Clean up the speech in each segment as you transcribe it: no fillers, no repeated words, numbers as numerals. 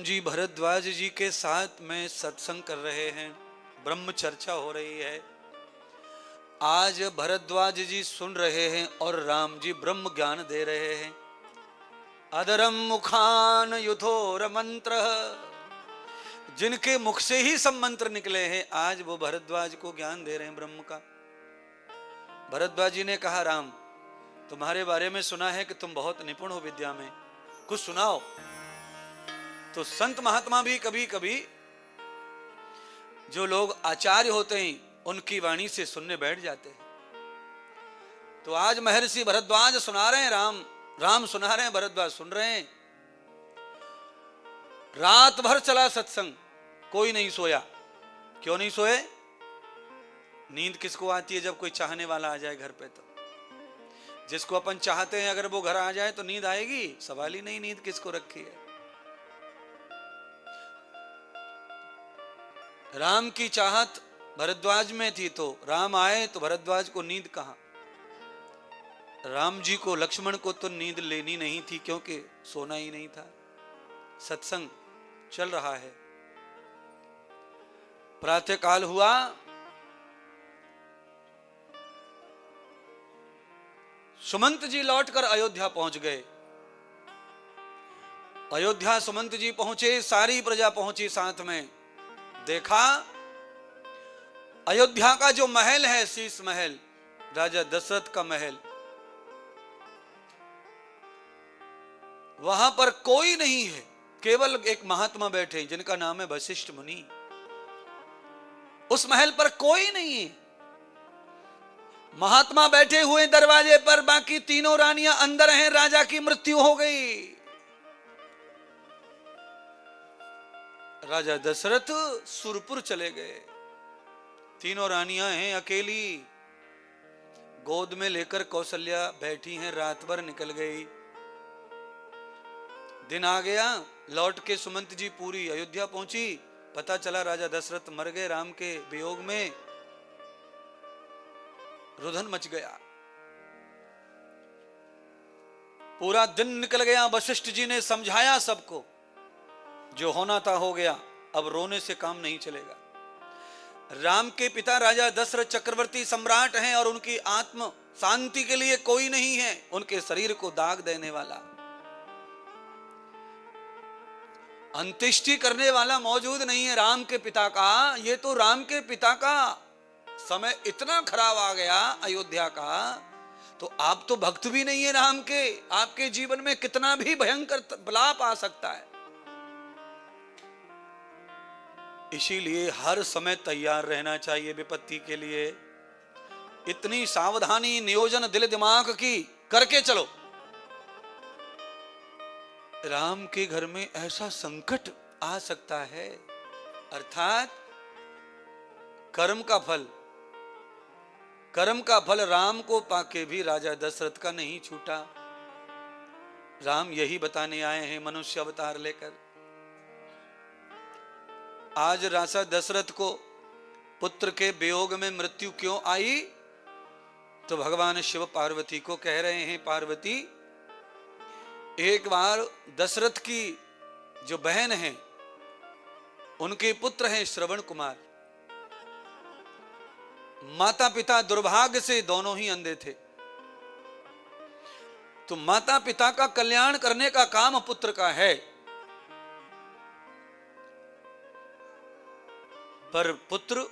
जी भरद्वाज जी के साथ में सत्संग कर रहे हैं, ब्रह्म चर्चा हो रही है। आज भरद्वाज जी सुन रहे हैं और राम जी ब्रह्म ज्ञान दे रहे हैं। अदरम मुखान युथोर मंत्र, जिनके मुख से ही सब मंत्र निकले हैं, आज वो भरद्वाज को ज्ञान दे रहे हैं ब्रह्म का। भरद्वाज जी ने कहा, राम तुम्हारे बारे में सुना है कि तुम बहुत निपुण हो विद्या में, कुछ सुनाओ। तो संत महात्मा भी कभी कभी जो लोग आचार्य होते हैं उनकी वाणी से सुनने बैठ जाते हैं। तो आज महर्षि भरद्वाज सुना रहे हैं, राम सुना रहे हैं, भरद्वाज सुन रहे हैं। रात भर चला सत्संग, कोई नहीं सोया। क्यों नहीं सोए? नींद किसको आती है जब कोई चाहने वाला आ जाए घर पे? तो जिसको अपन चाहते हैं अगर वो घर आ जाए तो नींद आएगी? सवाल ही नहीं, नींद किसको रखी है। राम की चाहत भरद्वाज में थी, तो राम आए तो भरद्वाज को नींद कहां। राम जी को, लक्ष्मण को तो नींद लेनी नहीं थी क्योंकि सोना ही नहीं था, सत्संग चल रहा है। प्रातः काल हुआ, सुमंत जी लौटकर अयोध्या पहुंच गए। अयोध्या सुमंत जी पहुंचे, सारी प्रजा पहुंची साथ में। देखा अयोध्या का जो महल है, शीश महल, राजा दशरथ का महल, वहां पर कोई नहीं है, केवल एक महात्मा बैठे जिनका नाम है वशिष्ठ मुनि। उस महल पर कोई नहीं है, महात्मा बैठे हुए दरवाजे पर, बाकी तीनों रानियां अंदर हैं। राजा की मृत्यु हो गई। राजा दशरथ सुरपुर चले गए। तीनों रानियां हैं अकेली, गोद में लेकर कौशल्या बैठी हैं। रात भर निकल गई, दिन आ गया। लौट के सुमंत जी पूरी अयोध्या पहुंची। पता चला राजा दशरथ मर गए। राम के वियोग में रुदन मच गया। पूरा दिन निकल गया। वशिष्ठ जी ने समझाया सबको, जो होना था हो गया, अब रोने से काम नहीं चलेगा। राम के पिता राजा दशरथ चक्रवर्ती सम्राट हैं और उनकी आत्म शांति के लिए कोई नहीं है उनके शरीर को दाग देने वाला, अंत्येष्टि करने वाला मौजूद नहीं है राम के पिता का। ये तो राम के पिता का समय इतना खराब आ गया अयोध्या का, तो आप तो भक्त भी नहीं है राम के। आपके जीवन में कितना भी भयंकर विलाप आ सकता है। इसीलिए हर समय तैयार रहना चाहिए विपत्ति के लिए। इतनी सावधानी, नियोजन दिल दिमाग की करके चलो। राम के घर में ऐसा संकट आ सकता है, अर्थात कर्म का फल राम को पाके भी राजा दशरथ का नहीं छूटा। राम यही बताने आए हैं मनुष्य अवतार लेकर। आज राजा दशरथ को पुत्र के वियोग में मृत्यु क्यों आई? तो भगवान शिव पार्वती को कह रहे हैं, पार्वती एक बार दशरथ की जो बहन है, उनके पुत्र हैं श्रवण कुमार। माता पिता दुर्भाग्य से दोनों ही अंधे थे, तो माता पिता का कल्याण करने का काम पुत्र का है, पर पुत्र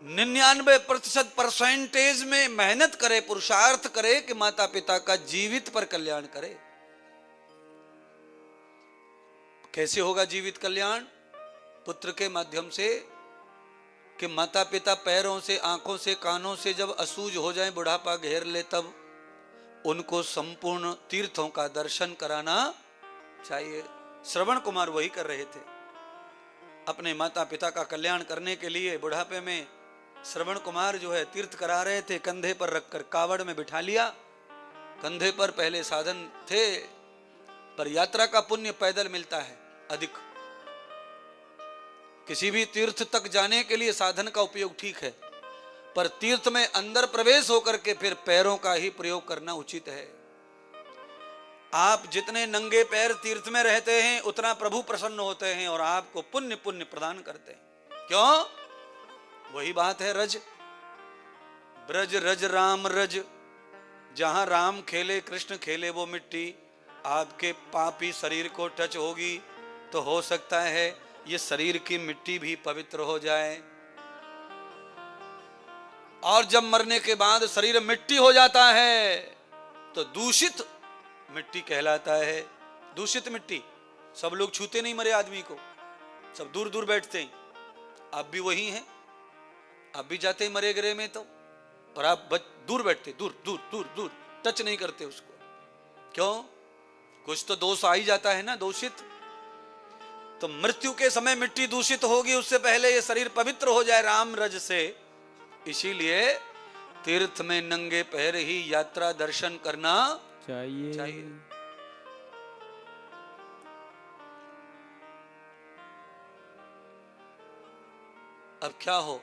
99% में मेहनत करे, पुरुषार्थ करे कि माता पिता का जीवित पर कल्याण करे। कैसे होगा जीवित कल्याण? पुत्र के माध्यम से, कि माता पिता पैरों से, आंखों से, कानों से जब असूज हो जाए, बुढ़ापा घेर ले, तब उनको संपूर्ण तीर्थों का दर्शन कराना चाहिए। श्रवण कुमार वही कर रहे थे। अपने माता पिता का कल्याण करने के लिए बुढ़ापे में श्रवण कुमार जो है तीर्थ करा रहे थे। कंधे पर रखकर कावड़ में बिठा लिया। कंधे पर पहले साधन थे, पर यात्रा का पुण्य पैदल मिलता है अधिक। किसी भी तीर्थ तक जाने के लिए साधन का उपयोग ठीक है, पर तीर्थ में अंदर प्रवेश होकर के फिर पैरों का ही प्रयोग करना उचित है। आप जितने नंगे पैर तीर्थ में रहते हैं उतना प्रभु प्रसन्न होते हैं और आपको पुण्य पुण्य प्रदान करते हैं। क्यों? वही बात है, रज ब्रज रज राम रज, जहां राम खेले कृष्ण खेले वो मिट्टी आपके पापी शरीर को टच होगी तो हो सकता है ये शरीर की मिट्टी भी पवित्र हो जाए। और जब मरने के बाद शरीर मिट्टी हो जाता है तो दूषित मिट्टी कहलाता है। दूषित मिट्टी, सब लोग छूते नहीं मरे आदमी को, सब दूर दूर बैठते हैं। आप भी वही हैं, आप भी जाते हैं मरे गिरे में तो, और आप दूर बैठते, दूर दूर दूर दूर, टच नहीं करते उसको। क्यों? कुछ तो दोष आ ही जाता है ना, दूषित। तो मृत्यु के समय मिट्टी दूषित होगी, उससे पहले ये शरीर पवित्र हो जाए राम रज से। इसीलिए तीर्थ में नंगे पैर ही यात्रा दर्शन करना चाहिए। अब क्या हो,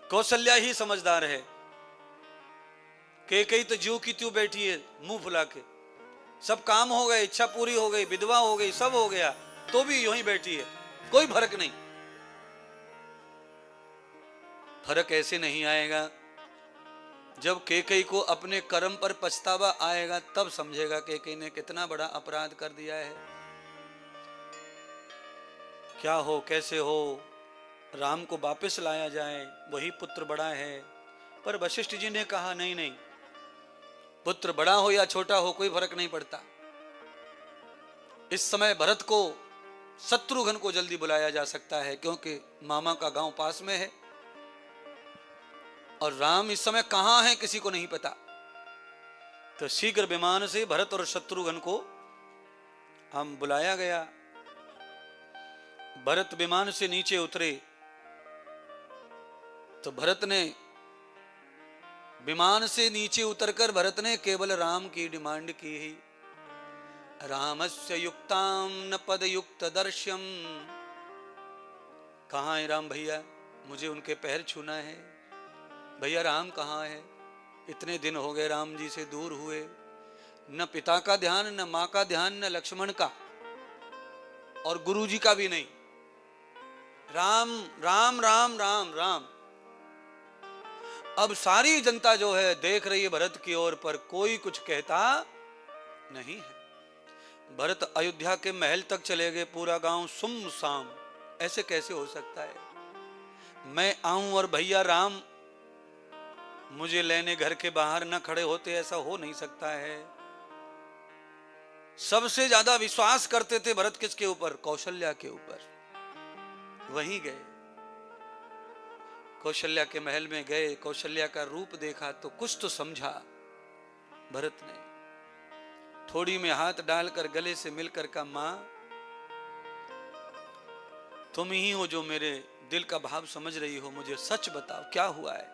कौशल्या ही समझदार है। कई तो ज्यों की त्यों बैठी है मुंह फुला के, सब काम हो गए, इच्छा पूरी हो गई, विधवा हो गई, सब हो गया, तो भी यूं ही बैठी है, कोई फर्क नहीं। फर्क ऐसे नहीं आएगा, जब केकई को अपने कर्म पर पछतावा आएगा तब समझेगा केकई ने कितना बड़ा अपराध कर दिया है। क्या हो, कैसे हो, राम को वापस लाया जाए, वही पुत्र बड़ा है। पर वशिष्ठ जी ने कहा नहीं नहीं, पुत्र बड़ा हो या छोटा हो कोई फर्क नहीं पड़ता। इस समय भरत को, शत्रुघ्न को जल्दी बुलाया जा सकता है क्योंकि मामा का गांव पास में है और राम इस समय कहां है किसी को नहीं पता। तो शीघ्र विमान से भरत और शत्रुघ्न को हम बुलाया गया। भरत विमान से नीचे उतरे तो भरत ने, विमान से नीचे उतरकर भरत ने केवल राम की डिमांड की ही, रामस्य युक्ताम न पद युक्त दर्श्यम। कहां है राम भैया, मुझे उनके पैर छूना है। भैया राम कहां है, इतने दिन हो गए राम जी से दूर हुए, न पिता का ध्यान, न मां का ध्यान, न लक्ष्मण का, और गुरु जी का भी नहीं। राम राम राम राम राम। अब सारी जनता जो है देख रही है भरत की ओर, पर कोई कुछ कहता नहीं है। भरत अयोध्या के महल तक चले गए, पूरा गांव सुमसाम। ऐसे कैसे हो सकता है, मैं आऊं और भैया राम मुझे लेने घर के बाहर न खड़े होते, ऐसा हो नहीं सकता है। सबसे ज्यादा विश्वास करते थे भरत किसके ऊपर, कौशल्या के ऊपर। वहीं गए, कौशल्या के महल में गए, कौशल्या का रूप देखा तो कुछ तो समझा भरत ने। थोड़ी में हाथ डालकर गले से मिलकर कहा, मां तुम ही हो जो मेरे दिल का भाव समझ रही हो, मुझे सच बताओ क्या हुआ है।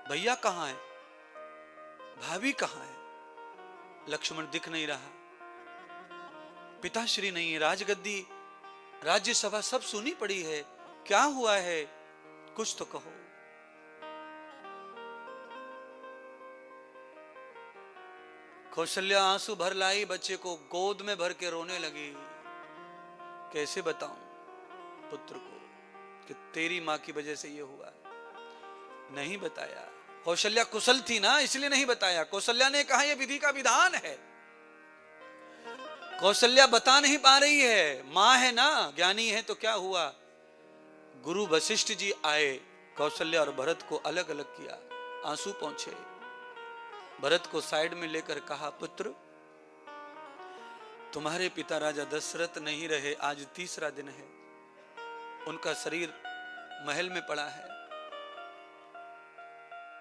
भैया कहां है, भाभी कहां है, लक्ष्मण दिख नहीं रहा, पिताश्री नहीं है, राजगद्दी राज्यसभा सब सुनी पड़ी है, क्या हुआ है, कुछ तो कहो। कौशल्या आंसू भर लाई, बच्चे को गोद में भर के रोने लगी। कैसे बताऊं पुत्र को कि तेरी मां की वजह से ये हुआ। नहीं बताया। कौशल्या कुशल थी ना, इसलिए नहीं बताया। कौशल्या ने कहा यह विधि का विधान है। कौशल्या बता नहीं पा रही है, मां है ना, ज्ञानी है, तो क्या हुआ। गुरु वशिष्ठ जी आए, कौशल्या और भरत को अलग अलग किया, आंसू पहुंचे। भरत को साइड में लेकर कहा, पुत्र तुम्हारे पिता राजा दशरथ नहीं रहे, आज तीसरा दिन है, उनका शरीर महल में पड़ा है।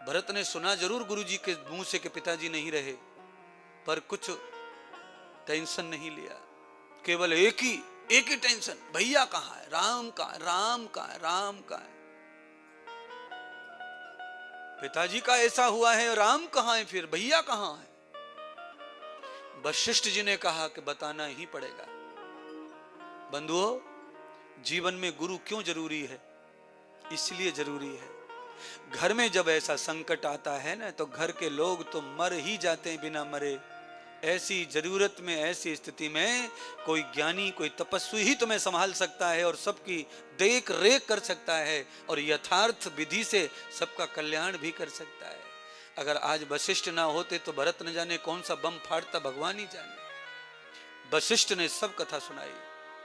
भरत ने सुना जरूर गुरुजी के मुंह से कि पिताजी नहीं रहे, पर कुछ टेंशन नहीं लिया। केवल एक ही टेंशन, भैया कहां है, राम कहां है, राम कहां है, राम कहां है। पिताजी का ऐसा हुआ है, राम कहां है, फिर भैया कहां है। वशिष्ठ जी ने कहा कि बताना ही पड़ेगा। बंधुओं, जीवन में गुरु क्यों जरूरी है, इसलिए जरूरी है। घर में जब ऐसा संकट आता है ना, तो घर के लोग तो मर ही जाते हैं बिना मरे, ऐसी जरूरत में, ऐसी स्थिति में कोई ज्ञानी, कोई तपस्वी ही तुम्हें संभाल सकता है और सबकी देख रेख कर सकता है और यथार्थ विधि से सबका कल्याण भी कर सकता है। अगर आज वशिष्ठ ना होते तो भरत न जाने कौन सा बम फाड़ता, भगवान ही जाने। वशिष्ठ ने सब कथा सुनाई।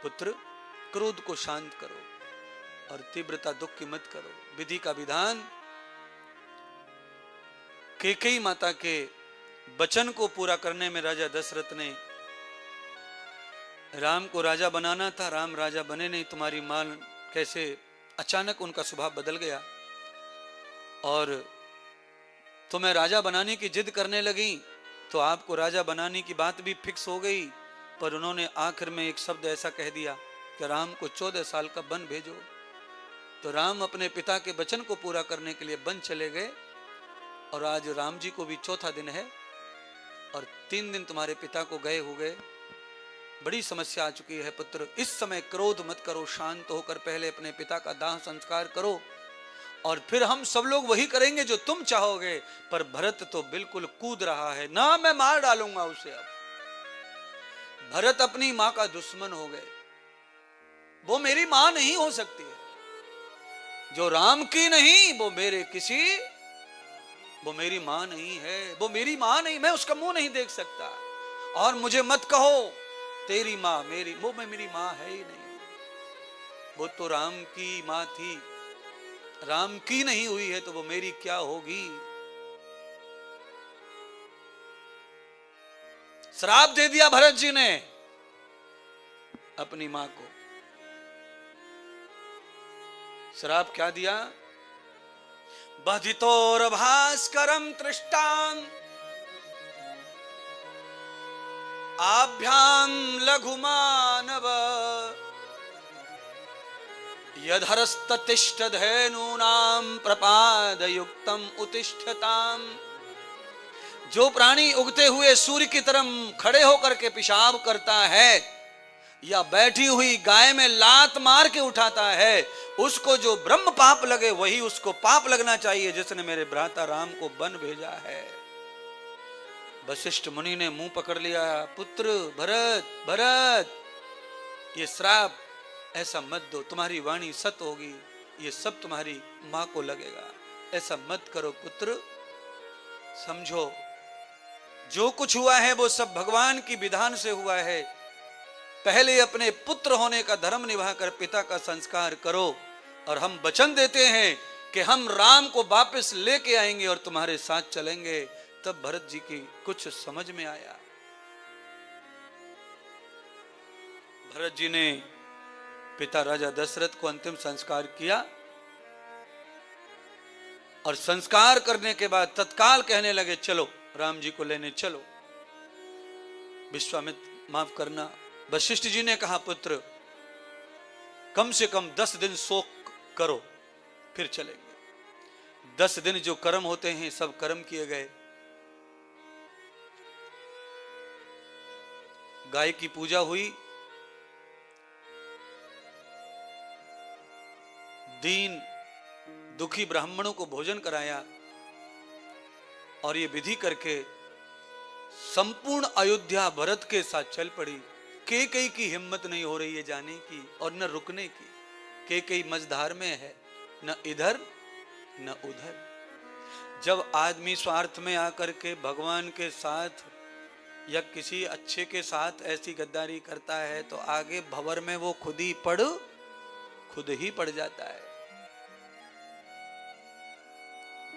पुत्र, क्रोध को शांत करो और तीव्रता दुख की मत करो। विधि का विधान, कैकेयी माता के वचन को पूरा करने में राजा दशरथ ने, राम को राजा बनाना था, राम राजा बने नहीं। तुम्हारी मां कैसे अचानक उनका स्वभाव बदल गया और तुम्हें राजा बनाने की जिद करने लगी, तो आपको राजा बनाने की बात भी फिक्स हो गई। पर उन्होंने आखिर में एक शब्द ऐसा कह दिया कि राम को 14 साल का वन भेजो। तो राम अपने पिता के वचन को पूरा करने के लिए वन चले गए और आज राम जी को भी चौथा दिन है और 3 दिन तुम्हारे पिता को गए हो गए। बड़ी समस्या आ चुकी है पुत्र। इस समय क्रोध मत करो, शांत होकर पहले अपने पिता का दाह संस्कार करो और फिर हम सब लोग वही करेंगे जो तुम चाहोगे। पर भरत तो बिल्कुल कूद रहा है, ना मैं मार डालूंगा उसे। अब भरत अपनी मां का दुश्मन हो गए। वो मेरी मां नहीं हो सकती है, जो राम की नहीं वो मेरे किसी, वो मेरी मां नहीं है, वो मेरी मां नहीं, मैं उसका मुंह नहीं देख सकता। और मुझे मत कहो तेरी मां मेरी, वो मैं मेरी मां है ही नहीं। वो तो राम की मां थी, राम की नहीं हुई है तो वो मेरी क्या होगी। श्राप दे दिया भरत जी ने अपनी मां को। श्राप क्या दिया? बधितोर भास्करम तृष्टां आभ्याम लघुमानव यधरस्ततिष्ठ धेनूनां प्रपादयुक्तम उत्तिष्ठताम्। जो प्राणी उगते हुए सूर्य की तरह खड़े होकर के पेशाब करता है या बैठी हुई गाय में लात मार के उठाता है, उसको जो ब्रह्म पाप लगे वही उसको पाप लगना चाहिए जिसने मेरे भ्राता राम को वन भेजा है। वशिष्ठ मुनि ने मुंह पकड़ लिया। पुत्र भरत, भरत, ये श्राप ऐसा मत दो, तुम्हारी वाणी सत होगी, ये सब तुम्हारी मां को लगेगा, ऐसा मत करो पुत्र। समझो जो कुछ हुआ है वो सब भगवान की विधान से हुआ है। पहले अपने पुत्र होने का धर्म निभाकर पिता का संस्कार करो और हम वचन देते हैं कि हम राम को वापस लेके आएंगे और तुम्हारे साथ चलेंगे। तब भरत जी की कुछ समझ में आया। भरत जी ने पिता राजा दशरथ को अंतिम संस्कार किया और संस्कार करने के बाद तत्काल कहने लगे चलो राम जी को लेने चलो। विश्वामित्र माफ करना, वशिष्ठ जी ने कहा पुत्र कम से कम 10 दिन शोक करो फिर चलेंगे। 10 दिन जो कर्म होते हैं सब कर्म किए गए। गाय की पूजा हुई, दीन दुखी ब्राह्मणों को भोजन कराया और ये विधि करके संपूर्ण अयोध्या भरत के साथ चल पड़ी। कैकेयी की हिम्मत नहीं हो रही है जाने की और न रुकने की। कैकेयी मझधार में है, न इधर न उधर। जब आदमी स्वार्थ में आकर के भगवान के साथ या किसी अच्छे के साथ ऐसी गद्दारी करता है तो आगे भंवर में वो खुद ही पड़ जाता है।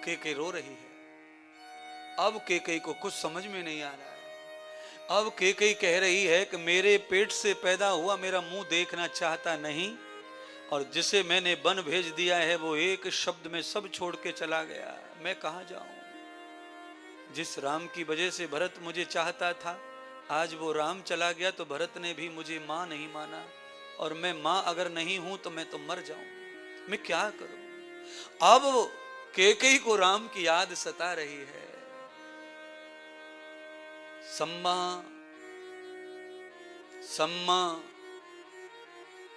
कैकेयी रो रही है। अब कैकेयी को कुछ समझ में नहीं आ रहा है। अब कैकेयी कह रही है कि मेरे पेट से पैदा हुआ मेरा मुंह देखना चाहता नहीं और जिसे मैंने वन भेज दिया है वो एक शब्द में सब छोड़ के चला गया। मैं कहां जाऊं? जिस राम की वजह से भरत मुझे चाहता था आज वो राम चला गया तो भरत ने भी मुझे मां नहीं माना और मैं मां अगर नहीं हूं तो मैं तो मर जाऊं। मैं क्या करूं? अब कैकेयी को राम की याद सता रही है। सम्मा सम्मा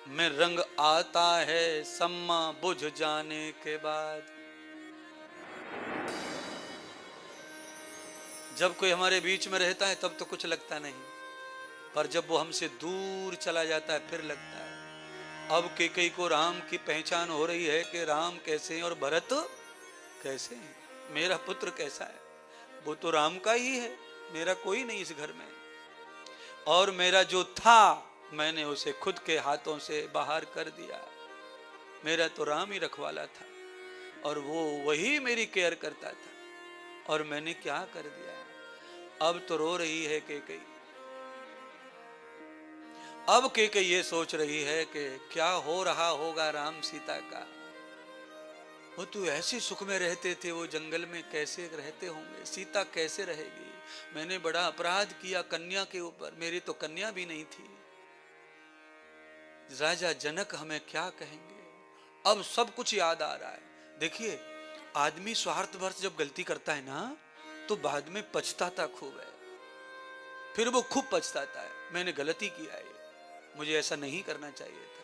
में रंग आता है, सम्मा बुझ जाने के बाद। जब कोई हमारे बीच में रहता है तब तो कुछ लगता नहीं, पर जब वो हमसे दूर चला जाता है फिर लगता है। अब कैकेयी को राम की पहचान हो रही है कि राम कैसे हैं और भरत कैसे हैं, मेरा पुत्र कैसा है। वो तो राम का ही है, मेरा कोई नहीं इस घर में। और मेरा जो था मैंने उसे खुद के हाथों से बाहर कर दिया। मेरा तो राम ही रखवाला था और वो वही मेरी केयर करता था, और मैंने क्या कर दिया। अब तो रो रही है कैकेयी। अब कैकेयी ये सोच रही है कि क्या हो रहा होगा राम सीता का। वो तो ऐसे सुख में रहते थे, वो जंगल में कैसे रहते होंगे, सीता कैसे रहेगी। मैंने बड़ा अपराध किया कन्या के ऊपर, मेरी तो कन्या भी नहीं थी। राजा जनक हमें क्या कहेंगे। अब सब कुछ याद आ रहा है। देखिए आदमी स्वार्थवश जब गलती करता है ना तो बाद में पछताता खूब है, फिर वो खूब पछताता है, मैंने गलती किया है, मुझे ऐसा नहीं करना चाहिए था।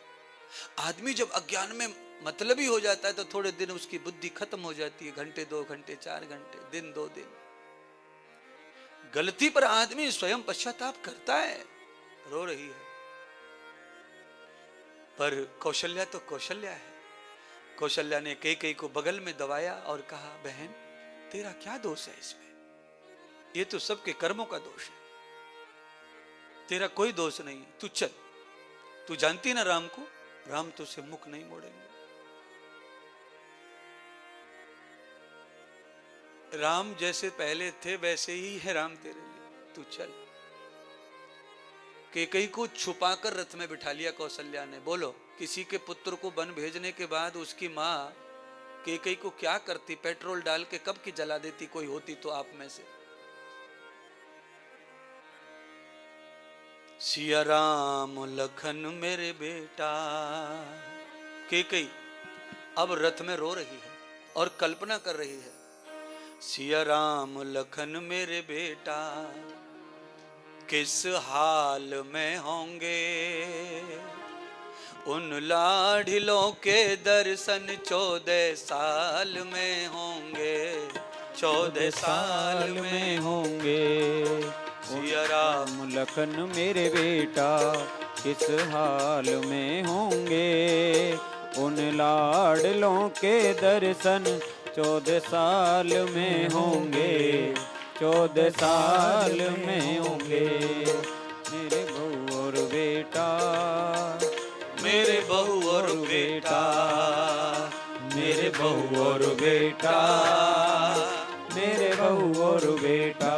आदमी जब अज्ञान में मतलबी हो जाता है तो थोड़े दिन उसकी बुद्धि खत्म हो जाती है, घंटे 2 घंटे 4 घंटे, दिन 2 दिन। गलती पर आदमी स्वयं पश्चाताप करता है। रो रही है, पर कौशल्या तो कौशल्या है। कौशल्या ने कैकेयी को बगल में दबाया और कहा, बहन तेरा क्या दोष है इसमें, ये तो सबके कर्मों का दोष है, तेरा कोई दोष नहीं है। तू चल, तू जानती ना राम को, राम तुझसे मुख नहीं मोड़ेंगे। राम जैसे पहले थे वैसे ही है राम तेरे लिए, तू चल। कैकेयी को छुपाकर रथ में बिठा लिया कौशल्या ने। बोलो किसी के पुत्र को वन भेजने के बाद उसकी माँ कैकेयी को क्या करती, पेट्रोल डाल के कब की जला देती कोई होती तो आप में से। सिया राम लखन मेरे बेटा। कैकेयी अब रथ में रो रही है और कल्पना कर रही है, सिया राम लखन मेरे बेटा किस हाल में होंगे, उन लाडिलों के दर्शन 14 साल में होंगे, 14 साल में होंगे। सिया राम लखन मेरे बेटा किस हाल में होंगे, उन लाडलों के दर्शन 14 साल में होंगे, 14 साल में होंगे। मेरे बहू और बेटा, मेरे बहू और बेटा, मेरे बहू और बेटा, मेरे बहू और बेटा।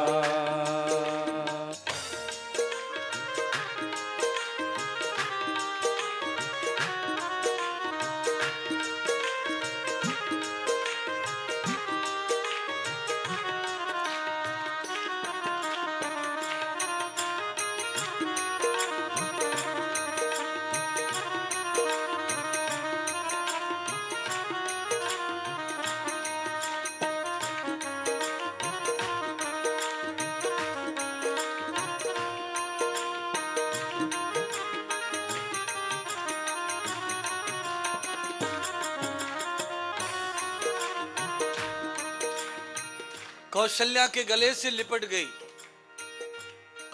कौशल्या के गले से लिपट गई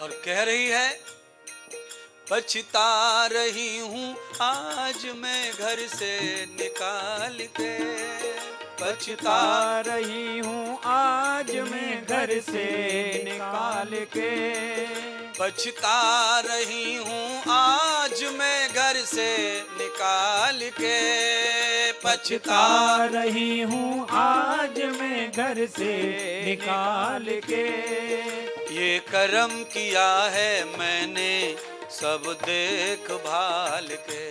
और कह रही है, पछता रही हूँ आज मैं घर से निकाल के, पछता रही हूँ आज मैं घर से निकाल के, पछता रही हूँ आज मैं घर से निकाल के, पछता रही हूँ आज मैं घर से निकाल के। ये कर्म किया है मैंने सब देख भाल के,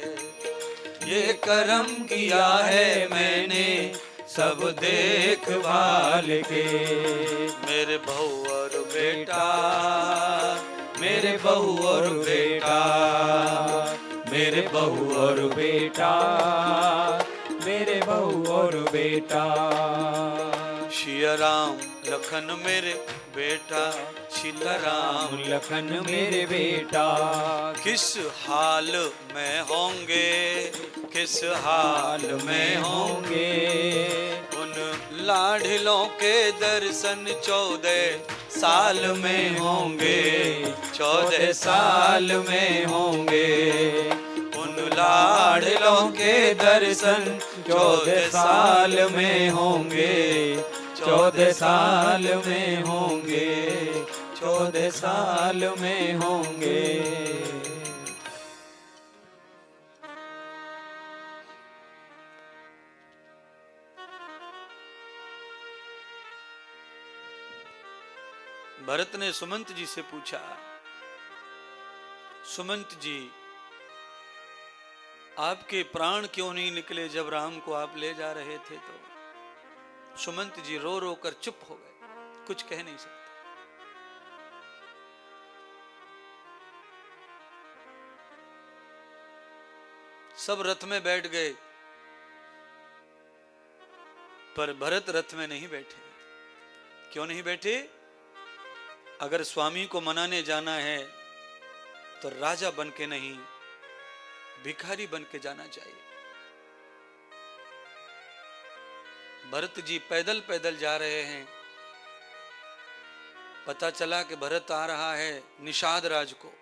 ये कर्म किया है मैंने सब देख भाल के। मेरे बहू और बेटा, मेरे बहू और बेटा, मेरे बहू और बेटा, मेरे बहू और बेटा। सिया राम लखन मेरे बेटा, सीताराम लखन मेरे बेटा किस हाल में होंगे, किस हाल में होंगे, उन लाडिलों के दर्शन 14 साल में होंगे, 14 साल में होंगे। उन लाडलों के दर्शन 14 साल में होंगे, 14 साल में होंगे, 14 साल में होंगे। भरत ने सुमंत जी से पूछा, सुमंत जी आपके प्राण क्यों नहीं निकले जब राम को आप ले जा रहे थे? तो सुमंत जी रो रो कर चुप हो गए, कुछ कह नहीं सकते। सब रथ में बैठ गए, पर भरत रथ में नहीं बैठे। क्यों नहीं बैठे? अगर स्वामी को मनाने जाना है तो राजा बन के नहीं, भिखारी बन के जाना चाहिए। भरत जी पैदल पैदल जा रहे हैं। पता चला कि भरत आ रहा है निषाद राज को।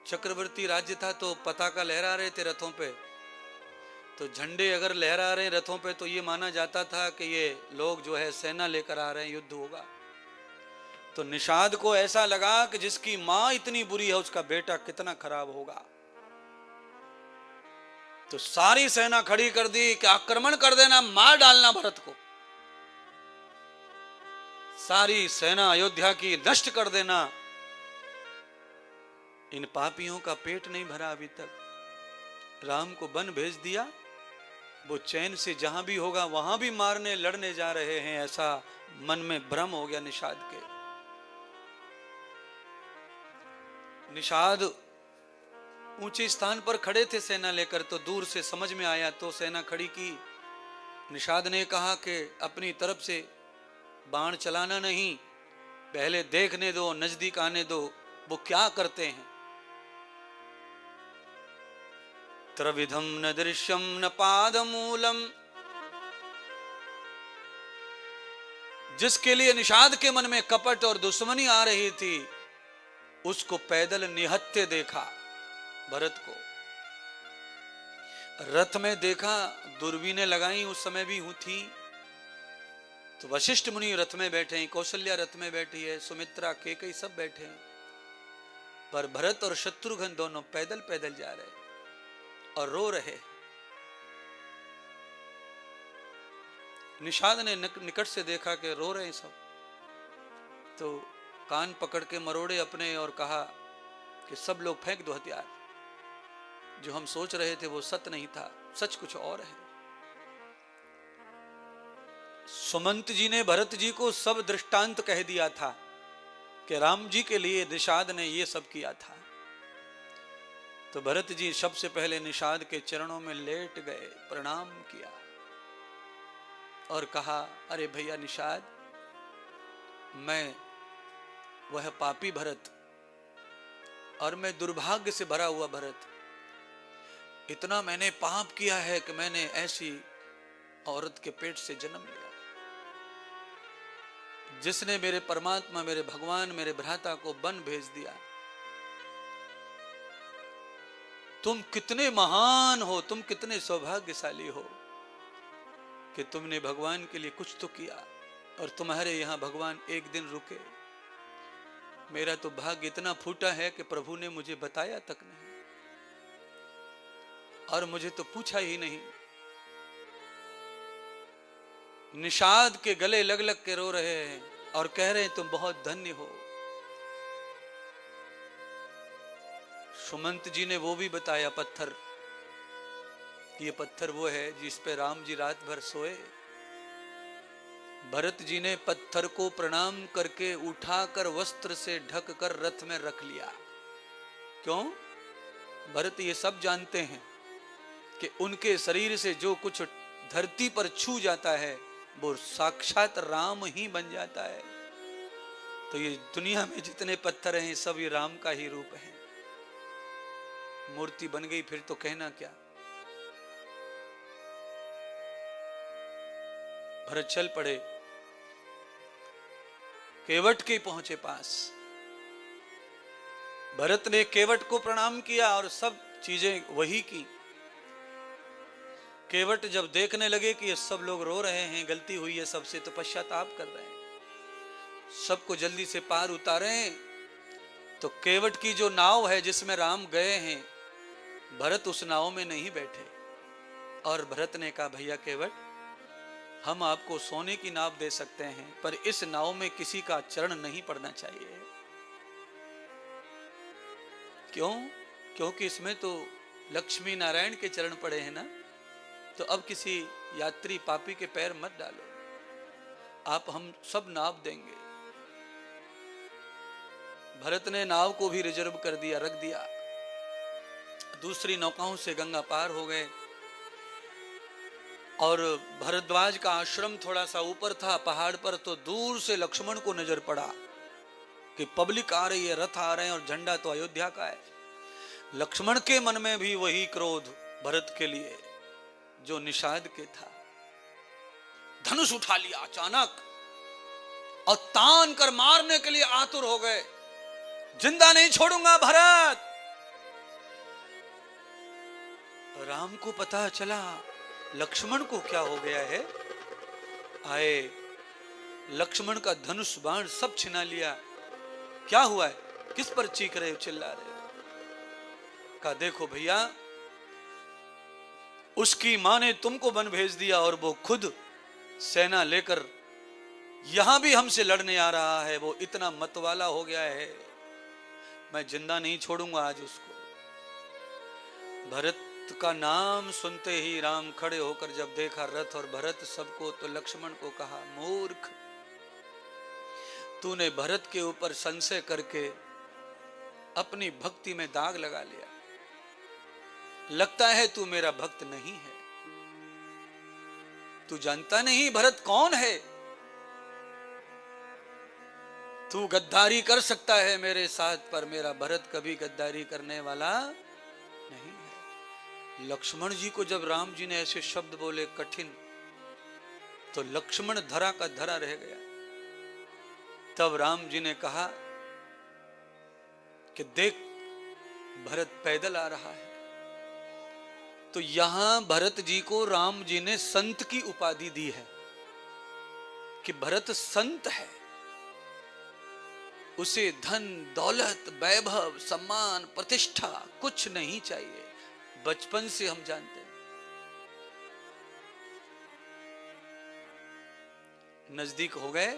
चक्रवर्ती राज्य था तो पताका लहरा रहे थे रथों पे, तो झंडे अगर लहरा रहे हैं रथों पे तो ये माना जाता था कि ये लोग जो है सेना लेकर आ रहे हैं, युद्ध होगा। तो निषाद को ऐसा लगा कि जिसकी मां इतनी बुरी है उसका बेटा कितना खराब होगा। तो सारी सेना खड़ी कर दी कि आक्रमण कर देना, मार डालना भरत को। सारी सेना अयोध्या की नष्ट कर देना। इन पापियों का पेट नहीं भरा अभी तक। राम को वन भेज दिया, वो चैन से जहां भी होगा वहां भी मारने लड़ने जा रहे हैं, ऐसा मन में भ्रम हो गया निषाद के। निषाद ऊंचे स्थान पर खड़े थे सेना लेकर, तो दूर से समझ में आया तो सेना खड़ी की। निषाद ने कहा कि अपनी तरफ से बाण चलाना नहीं, पहले देखने दो, नजदीक आने दो वो क्या करते हैं। त्रविधम न दृश्यम न पादमूलम। जिसके लिए निषाद के मन में कपट और दुश्मनी आ रही थी, उसको पैदल निहत्थे देखा भरत को। रथ में देखा, दूरबीनें लगाई, उस समय भी थी। तो वशिष्ठ मुनि रथ में बैठे हैं, कौशल्या रथ में बैठी है, सुमित्रा केकई सब बैठे हैं, पर भरत और शत्रुघ्न दोनों पैदल पैदल जा रहे और रो रहे। निषाद ने निकट से देखा कि रो रहे सब, तो कान पकड़ के मरोड़े अपने और कहा कि सब लोग फेंक दो हथियार। जो हम सोच रहे थे वो सत्य नहीं था, सच कुछ और है। सुमंत जी ने भरत जी को सब दृष्टांत कह दिया था कि राम जी के लिए निषाद ने ये सब किया था। तो भरत जी सबसे पहले निषाद के चरणों में लेट गए, प्रणाम किया और कहा, अरे भैया निषाद, मैं वह पापी भरत और मैं दुर्भाग्य से भरा हुआ भरत, इतना मैंने पाप किया है कि मैंने ऐसी औरत के पेट से जन्म लिया, जिसने मेरे परमात्मा, मेरे भगवान, मेरे भ्राता को वन भेज दिया। तुम कितने महान हो, तुम कितने सौभाग्यशाली हो कि तुमने भगवान के लिए कुछ तो किया और तुम्हारे यहां भगवान एक दिन रुके। मेरा तो भाग्य इतना फूटा है कि प्रभु ने मुझे बताया तक नहीं और मुझे तो पूछा ही नहीं। निषाद के गले लग लग के रो रहे हैं और कह रहे हैं तुम बहुत धन्य हो। सुमंत जी ने वो भी बताया पत्थर, ये पत्थर वो है जिस पे राम जी रात भर सोए। भरत जी ने पत्थर को प्रणाम करके उठाकर वस्त्र से ढक कर रथ में रख लिया। क्यों? भरत ये सब जानते हैं कि उनके शरीर से जो कुछ धरती पर छू जाता है वो साक्षात राम ही बन जाता है। तो ये दुनिया में जितने पत्थर हैं सब ये राम का ही रूप है। मूर्ति बन गई फिर तो कहना क्या। भरत चल पड़े, केवट के पहुंचे पास। भरत ने केवट को प्रणाम किया और सब चीजें वही की। केवट जब देखने लगे कि ये सब लोग रो रहे हैं, गलती हुई है सबसे, तो पश्चाताप कर रहे हैं, सबको जल्दी से पार उतारे। तो केवट की जो नाव है जिसमें राम गए हैं, भरत उस नाव में नहीं बैठे। और भरत ने कहा, भैया केवट, हम आपको सोने की नाव दे सकते हैं, पर इस नाव में किसी का चरण नहीं पड़ना चाहिए। क्यों? क्योंकि इसमें तो लक्ष्मी नारायण के चरण पड़े हैं ना। तो अब किसी यात्री पापी के पैर मत डालो, आप हम सब नाव देंगे। भरत ने नाव को भी रिजर्व कर दिया, रख दिया। दूसरी नौकाओं से गंगा पार हो गए। और भरद्वाज का आश्रम थोड़ा सा ऊपर था पहाड़ पर, तो दूर से लक्ष्मण को नजर पड़ा कि पब्लिक आ रही है, रथ आ रहे हैं और झंडा तो अयोध्या का है। लक्ष्मण के मन में भी वही क्रोध भरत के लिए जो निषाद के था। धनुष उठा लिया अचानक और तान कर मारने के लिए आतुर हो गए। जिंदा नहीं छोड़ूंगा भरत। राम को पता चला लक्ष्मण को क्या हो गया है। आए, लक्ष्मण का धनुष बाण सब छिना लिया। क्या हुआ है? किस पर चीख रहे हो, चिल्ला रहे हो? कहा, देखो भैया, उसकी मां ने तुमको वन भेज दिया और वो खुद सेना लेकर यहां भी हमसे लड़ने आ रहा है। वो इतना मतवाला हो गया है, मैं जिंदा नहीं छोड़ूंगा आज उसको। भरत का नाम सुनते ही राम खड़े होकर जब देखा रथ और भरत सबको, तो लक्ष्मण को कहा, मूर्ख, तूने भरत के ऊपर संशय करके अपनी भक्ति में दाग लगा लिया। लगता है तू मेरा भक्त नहीं है। तू जानता नहीं भरत कौन है। तू गद्दारी कर सकता है मेरे साथ, पर मेरा भरत कभी गद्दारी करने वाला नहीं है। लक्ष्मण जी को जब राम जी ने ऐसे शब्द बोले कठिन, तो लक्ष्मण धरा का धरा रह गया। तब राम जी ने कहा कि देख, भरत पैदल आ रहा है। तो यहां भरत जी को राम जी ने संत की उपाधि दी है कि भरत संत है। उसे धन दौलत वैभव सम्मान प्रतिष्ठा कुछ नहीं चाहिए। बचपन से हम जानते हैं। नजदीक हो गए,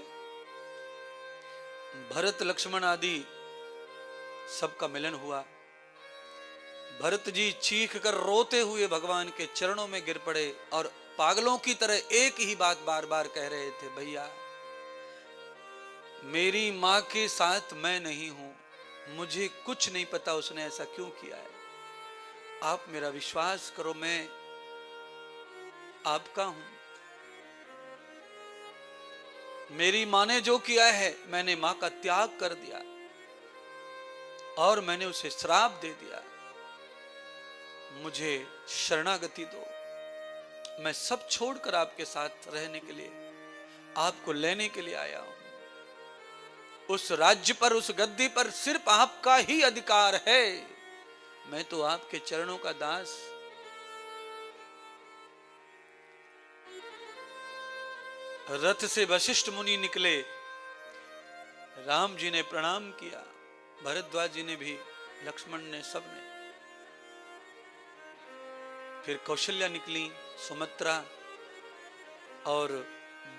भरत लक्ष्मण आदि सबका मिलन हुआ। भरत जी चीख कर रोते हुए भगवान के चरणों में गिर पड़े और पागलों की तरह एक ही बात बार बार कह रहे थे, भैया मेरी मां के साथ मैं नहीं हूं, मुझे कुछ नहीं पता उसने ऐसा क्यों किया है। आप मेरा विश्वास करो, मैं आपका हूं। मेरी मां ने जो किया है, मैंने मां का त्याग कर दिया और मैंने उसे श्राप दे दिया। मुझे शरणागति दो, मैं सब छोड़कर आपके साथ रहने के लिए, आपको लेने के लिए आया हूं। उस राज्य पर, उस गद्दी पर सिर्फ आपका ही अधिकार है। मैं तो आपके चरणों का दास। रथ से वशिष्ठ मुनि निकले, राम जी ने प्रणाम किया, भरद्वाज जी ने भी, लक्ष्मण ने, सबने। फिर कौशल्या निकली, सुमित्रा, और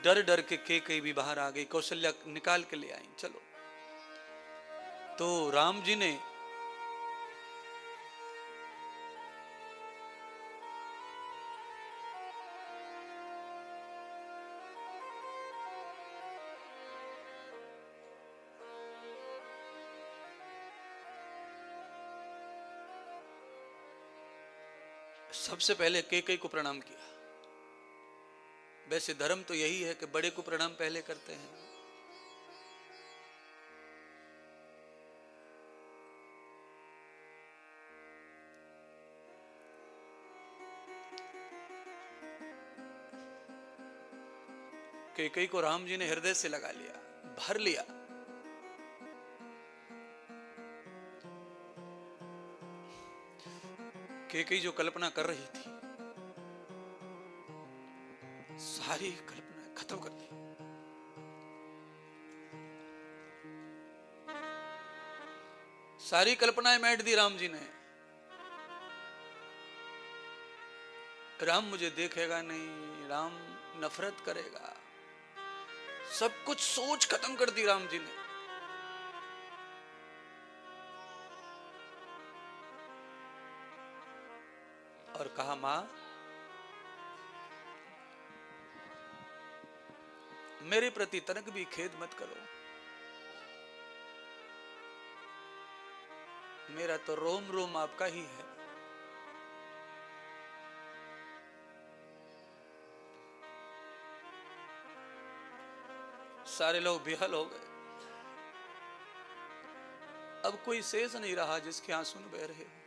डर डर के कैकेयी भी बाहर आ गई। कौशल्या निकाल के ले आई, चलो। तो राम जी ने सबसे पहले कैकेयी को प्रणाम किया। वैसे धर्म तो यही है कि बड़े को प्रणाम पहले करते हैं। कैकेयी को राम जी ने हृदय से लगा लिया, भर लिया। कैकेयी जो कल्पना कर रही थी, सारी कल्पना खत्म कर दी। सारी कल्पनाएं मेट दी राम जी ने। राम मुझे देखेगा नहीं, राम नफरत करेगा, सब कुछ सोच खत्म कर दी राम जी ने। और कहा, मां मेरे प्रति तनक भी खेद मत करो, मेरा तो रोम रोम आपका ही है। सारे लोग बेहाल हो गए। अब कोई शेष नहीं रहा जिसके आंसू बह रहे हो।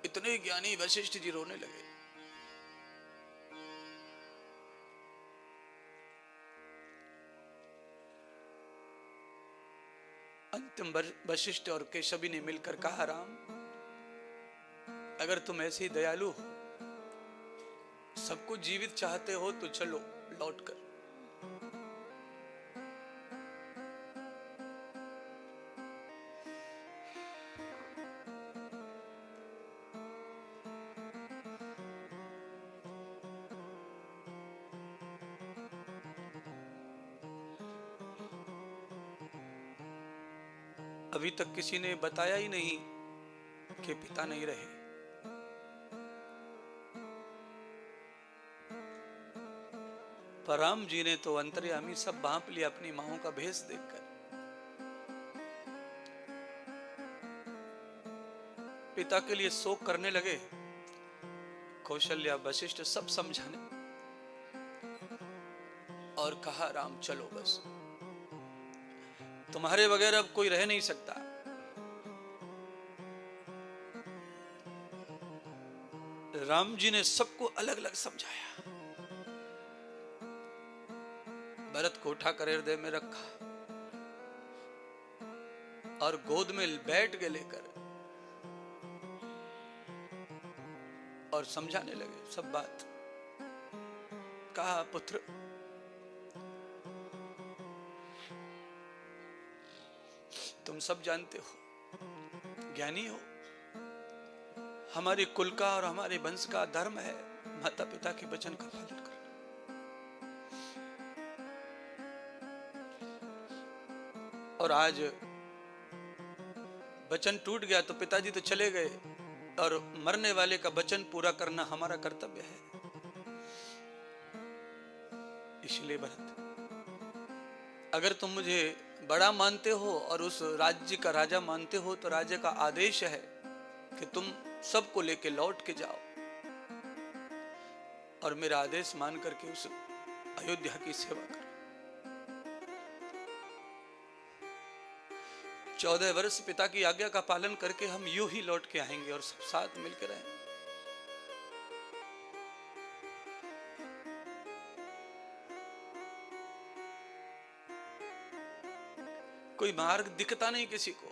इतने ज्ञानी वशिष्ठ जी रोने लगे। अंतिम वशिष्ठ और केशवी ने मिलकर कहा, राम अगर तुम ऐसे ही दयालु हो, सबको जीवित चाहते हो तो चलो लौट कर। अभी तक किसी ने बताया ही नहीं कि पिता नहीं रहे। पर राम जी ने तो अंतर्यामी सब भांप लिया अपनी मांओं का भेष देखकर। पिता के लिए शोक करने लगे। कौशल्या वशिष्ठ सब समझाने और कहा, राम चलो बस, तुम्हारे बगैर अब कोई रह नहीं सकता। राम जी ने सबको अलग अलग समझाया। भरत को उठाकर हृदय में रखा और गोद में बैठ के लेकर और समझाने लगे सब बात। कहा, पुत्र तुम सब जानते हो, ज्ञानी हो, हमारे कुल का और हमारे वंश का धर्म है माता पिता के वचन का पालन करना। और आज वचन टूट गया तो पिताजी तो चले गए, और मरने वाले का वचन पूरा करना हमारा कर्तव्य है। इसलिए भरत, अगर तुम मुझे बड़ा मानते हो और उस राज्य का राजा मानते हो तो राजा का आदेश है कि तुम सबको लेके लौट के जाओ और मेरा आदेश मान करके उस अयोध्या की सेवा करो। 14 वर्ष पिता की आज्ञा का पालन करके हम यूं ही लौट के आएंगे और सब साथ मिलकर रहेंगे। कोई मार्ग दिखता नहीं किसी को।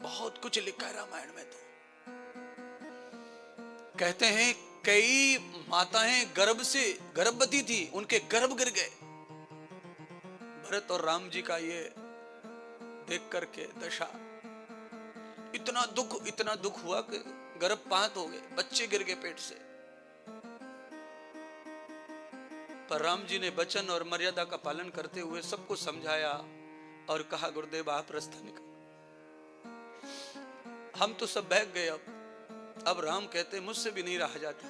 बहुत कुछ लिखा है रामायण में। तो कहते हैं कई माताएं गर्भवती थी, उनके गर्भ गिर गए। भरत और राम जी का ये देख करके दशा, इतना दुख हुआ कि गर्भपात हो गए, बच्चे गिर गए पेट से। पर राम जी ने वचन और मर्यादा का पालन करते हुए सबको समझाया और कहा, गुरुदेव आप रास्ता निकाल। हम तो सब बहक गए। अब राम कहते मुझसे भी नहीं रहा जाता,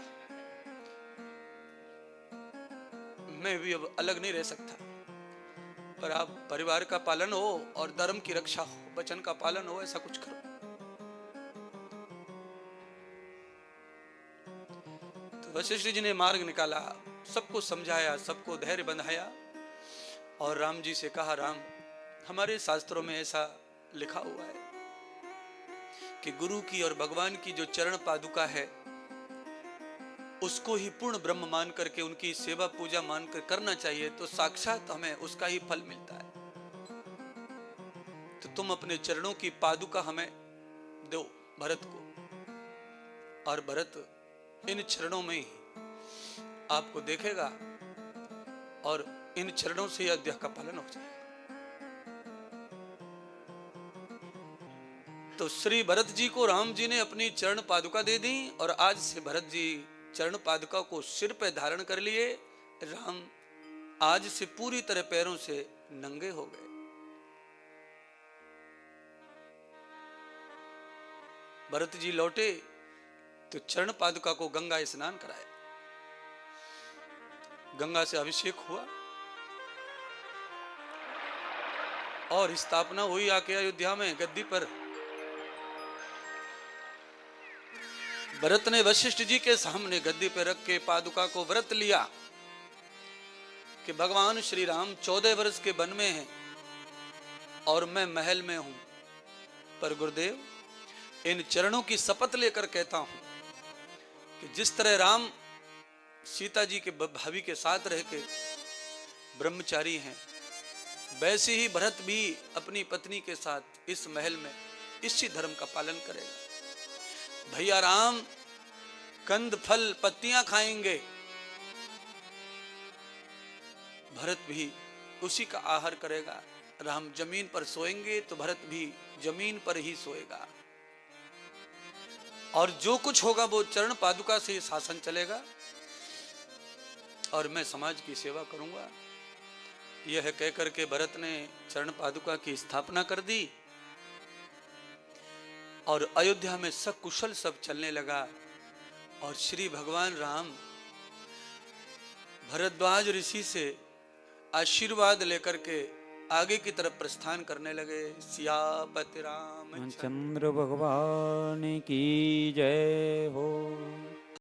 मैं भी अब अलग नहीं रह सकता, पर आप परिवार का पालन हो और धर्म की रक्षा हो, वचन का पालन हो, ऐसा कुछ करो। तो वशिष्ठ जी ने मार्ग निकाला, सबको समझाया, सबको धैर्य बंधाया और राम जी से कहा, राम हमारे शास्त्रों में ऐसा लिखा हुआ है कि गुरु की और भगवान की जो चरण पादुका है उसको ही पूर्ण ब्रह्म मान करके उनकी सेवा पूजा मानकर करना चाहिए, तो साक्षात हमें उसका ही फल मिलता है। तो तुम अपने चरणों की पादुका हमें दो भरत को, और भरत इन चरणों में ही आपको देखेगा और इन चरणों से अयोध्या का पालन हो जाएगा। तो श्री भरत जी को राम जी ने अपनी चरण पादुका दे दी, और आज से भरत जी चरण पादुका को सिर पे धारण कर लिए। राम आज से पूरी तरह पैरों से नंगे हो गए। भरत जी लौटे तो चरण पादुका को गंगा स्नान कराया, गंगा से अभिषेक हुआ और स्थापना हुई आके अयोध्या में गद्दी पर। भरत ने वशिष्ठ जी के सामने गद्दी पर रख के पादुका को व्रत लिया कि भगवान श्री राम 14 वर्ष के वन में हैं और मैं महल में हूं, पर गुरुदेव इन चरणों की शपथ लेकर कहता हूं कि जिस तरह राम सीता जी के भाभी के साथ रह के ब्रह्मचारी हैं, वैसे ही भरत भी अपनी पत्नी के साथ इस महल में इसी धर्म का पालन करेगा। भैया राम कंद फल पत्तियां खाएंगे, भरत भी उसी का आहार करेगा। राम जमीन पर सोएंगे तो भरत भी जमीन पर ही सोएगा, और जो कुछ होगा वो चरण पादुका से शासन चलेगा, और मैं समाज की सेवा करूंगा। यह कहकर के भरत ने चरण पादुका की स्थापना कर दी और अयोध्या में सकुशल सब चलने लगा। और श्री भगवान राम भरद्वाज ऋषि से आशीर्वाद लेकर के आगे की तरफ प्रस्थान करने लगे। सियापति राम चंद्र भगवान की जय हो।